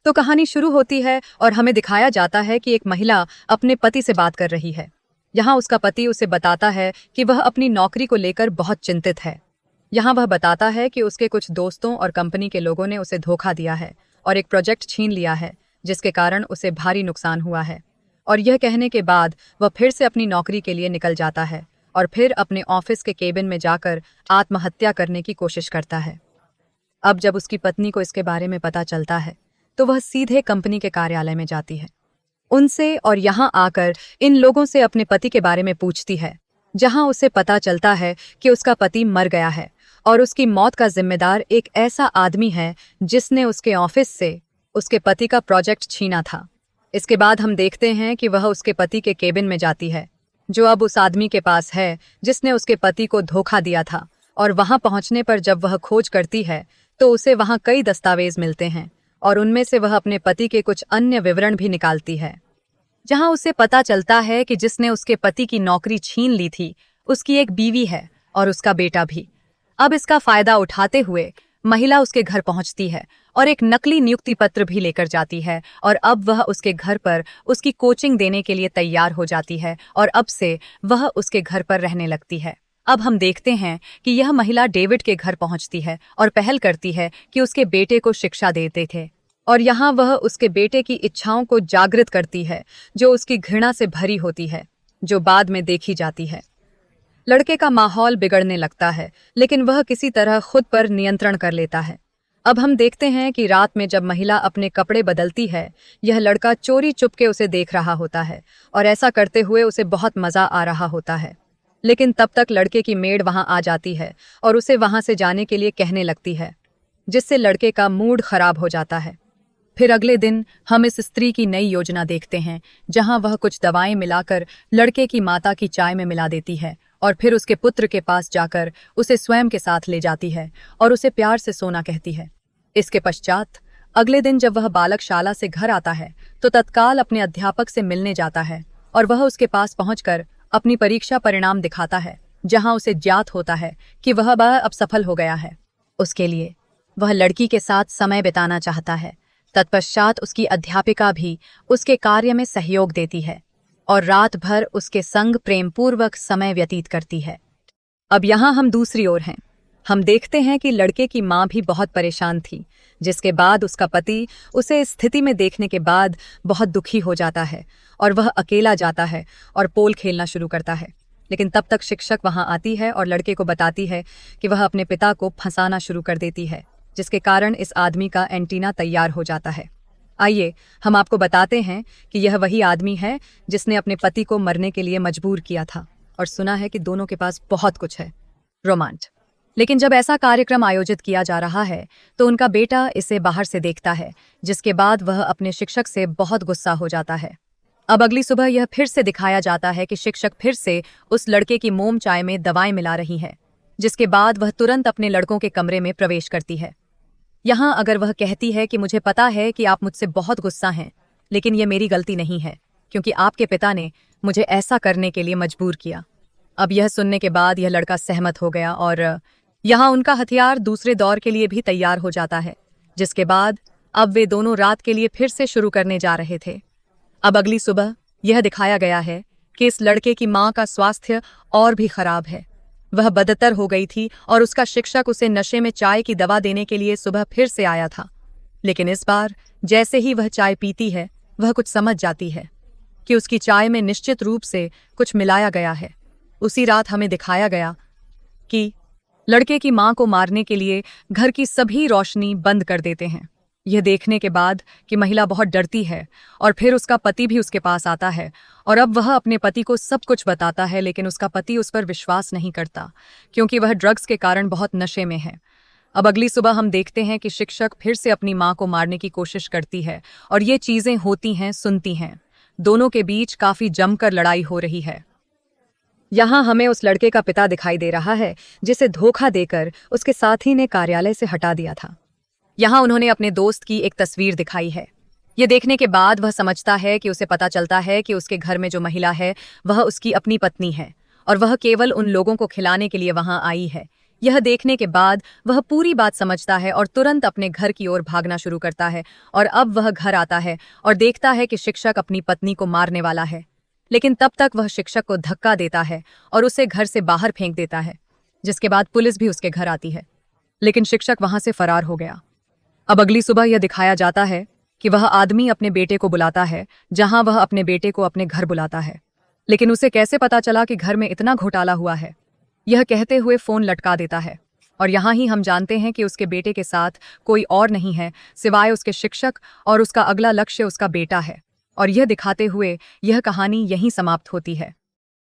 तो कहानी शुरू होती है और हमें दिखाया जाता है कि एक महिला अपने पति से बात कर रही है। यहाँ उसका पति उसे बताता है कि वह अपनी नौकरी को लेकर बहुत चिंतित है। यहाँ वह बताता है कि उसके कुछ दोस्तों और कंपनी के लोगों ने उसे धोखा दिया है और एक प्रोजेक्ट छीन लिया है, जिसके कारण उसे भारी नुकसान हुआ है। और यह कहने के बाद वह फिर से अपनी नौकरी के लिए निकल जाता है और फिर अपने ऑफिस के केबिन में जाकर आत्महत्या करने की कोशिश करता है। अब जब उसकी पत्नी को इसके बारे में पता चलता है तो वह सीधे कंपनी के कार्यालय में जाती है, उनसे और यहाँ आकर इन लोगों से अपने पति के बारे में पूछती है, जहाँ उसे पता चलता है कि उसका पति मर गया है और उसकी मौत का जिम्मेदार एक ऐसा आदमी है जिसने उसके ऑफिस से उसके पति का प्रोजेक्ट छीना था। इसके बाद हम देखते हैं कि वह उसके पति के केबिन में जाती है, जो अब उस आदमी के पास है जिसने उसके पति को धोखा दिया था। और वहां पहुंचने पर जब वह खोज करती है तो उसे वहां कई दस्तावेज मिलते हैं और उनमें से वह अपने पति के कुछ अन्य विवरण भी निकालती है, जहां उसे पता चलता है कि जिसने उसके पति की नौकरी छीन ली थी उसकी एक बीवी है और उसका बेटा भी। अब इसका फायदा उठाते हुए महिला उसके घर पहुंचती है और एक नकली नियुक्ति पत्र भी लेकर जाती है और अब वह उसके घर पर उसकी कोचिंग देने के लिए तैयार हो जाती है और अब से वह उसके घर पर रहने लगती है। अब हम देखते हैं कि यह महिला डेविड के घर पहुंचती है और पहल करती है कि उसके बेटे को शिक्षा देते थे और यहाँ वह उसके बेटे की इच्छाओं को जागृत करती है जो उसकी घृणा से भरी होती है, जो बाद में देखी जाती है। लड़के का माहौल बिगड़ने लगता है लेकिन वह किसी तरह खुद पर नियंत्रण कर लेता है। अब हम देखते हैं कि रात में जब महिला अपने कपड़े बदलती है, यह लड़का चोरी चुपके उसे देख रहा होता है और ऐसा करते हुए उसे बहुत मजा आ रहा होता है। लेकिन तब तक लड़के की मेड वहां आ जाती है और उसे वहां से जाने के लिए कहने लगती है, जिससे लड़के का मूड खराब हो जाता है। फिर अगले दिन हम इस स्त्री की नई योजना देखते हैं, जहां वह कुछ दवाएं मिलाकर लड़के की माता की चाय में मिला देती है और फिर उसके पुत्र के पास जाकर उसे स्वयं के साथ ले जाती है और उसे प्यार से सोना कहती है। इसके पश्चात अगले दिन जब वह बालक शाला से घर आता है तो तत्काल अपने अध्यापक से मिलने जाता है और वह उसके पास पहुंचकर अपनी परीक्षा परिणाम दिखाता है, जहां उसे ज्ञात होता है कि वह अब सफल हो गया है। उसके लिए वह लड़की के साथ समय बिताना चाहता है। तत्पश्चात उसकी अध्यापिका भी उसके कार्य में सहयोग देती है और रात भर उसके संग प्रेमपूर्वक समय व्यतीत करती है। अब यहाँ हम दूसरी ओर हैं। हम देखते हैं कि लड़के की माँ भी बहुत परेशान थी, जिसके बाद उसका पति उसे इस स्थिति में देखने के बाद बहुत दुखी हो जाता है और वह अकेला जाता है और पोल खेलना शुरू करता है। लेकिन तब तक शिक्षक वहां आती है और लड़के को बताती है कि वह अपने पिता को फंसाना शुरू कर देती है, जिसके कारण इस आदमी का एंटीना तैयार हो जाता है। आइए हम आपको बताते हैं कि यह वही आदमी है जिसने अपने पति को मरने के लिए मजबूर किया था और सुना है कि दोनों के पास बहुत कुछ है, रोमांच। लेकिन जब ऐसा कार्यक्रम आयोजित किया जा रहा है तो उनका बेटा इसे बाहर से देखता है, जिसके बाद वह अपने शिक्षक से बहुत गुस्सा हो जाता है। अब अगली सुबह यह फिर से दिखाया जाता है कि शिक्षक फिर से उस लड़के की मोम चाय में दवाएं मिला रही है, जिसके बाद वह तुरंत अपने लड़कों के कमरे में प्रवेश करती है। यहाँ अगर वह कहती है कि मुझे पता है कि आप मुझसे बहुत गुस्सा हैं, लेकिन यह मेरी गलती नहीं है क्योंकि आपके पिता ने मुझे ऐसा करने के लिए मजबूर किया। अब यह सुनने के बाद यह लड़का सहमत हो गया और यहाँ उनका हथियार दूसरे दौर के लिए भी तैयार हो जाता है, जिसके बाद अब वे दोनों रात के लिए फिर से शुरू करने जा रहे थे। अब अगली सुबह यह दिखाया गया है कि इस लड़के की माँ का स्वास्थ्य और भी खराब है। वह बदतर हो गई थी और उसका शिक्षक उसे नशे में चाय की दवा देने के लिए सुबह फिर से आया था। लेकिन इस बार जैसे ही वह चाय पीती है, वह कुछ समझ जाती है कि उसकी चाय में निश्चित रूप से कुछ मिलाया गया है। उसी रात हमें दिखाया गया कि लड़के की मां को मारने के लिए घर की सभी रोशनी बंद कर देते हैं। यह देखने के बाद कि महिला बहुत डरती है और फिर उसका पति भी उसके पास आता है और अब वह अपने पति को सब कुछ बताता है, लेकिन उसका पति उस पर विश्वास नहीं करता क्योंकि वह ड्रग्स के कारण बहुत नशे में है। अब अगली सुबह हम देखते हैं कि शिक्षक फिर से अपनी मां को मारने की कोशिश करती है और ये चीजें होती हैं, सुनती हैं। दोनों के बीच काफी जमकर लड़ाई हो रही है। यहाँ हमें उस लड़के का पिता दिखाई दे रहा है जिसे धोखा देकर उसके साथी ने कार्यालय से हटा दिया था। यहाँ उन्होंने अपने दोस्त की एक तस्वीर दिखाई है। ये देखने के बाद वह समझता है कि उसे पता चलता है कि उसके घर में जो महिला है वह उसकी अपनी पत्नी है और वह केवल उन लोगों को खिलाने के लिए वहां आई है। यह देखने के बाद वह पूरी बात समझता है और तुरंत अपने घर की ओर भागना शुरू करता है। और अब वह घर आता है और देखता है कि शिक्षक अपनी पत्नी को मारने वाला है। लेकिन तब तक वह शिक्षक को धक्का देता है और उसे घर से बाहर फेंक देता है, जिसके बाद पुलिस भी उसके घर आती है। लेकिन शिक्षक वहां से फरार हो गया। अब अगली सुबह यह दिखाया जाता है कि वह आदमी अपने बेटे को बुलाता है, जहां वह अपने बेटे को अपने घर बुलाता है। लेकिन उसे कैसे पता चला कि घर में इतना घोटाला हुआ है? यह कहते हुए फोन लटका देता है। और यहाँ ही हम जानते हैं कि उसके बेटे के साथ कोई और नहीं है सिवाय उसके शिक्षक, और उसका अगला लक्ष्य उसका बेटा है। और यह दिखाते हुए यह कहानी यहीं समाप्त होती है।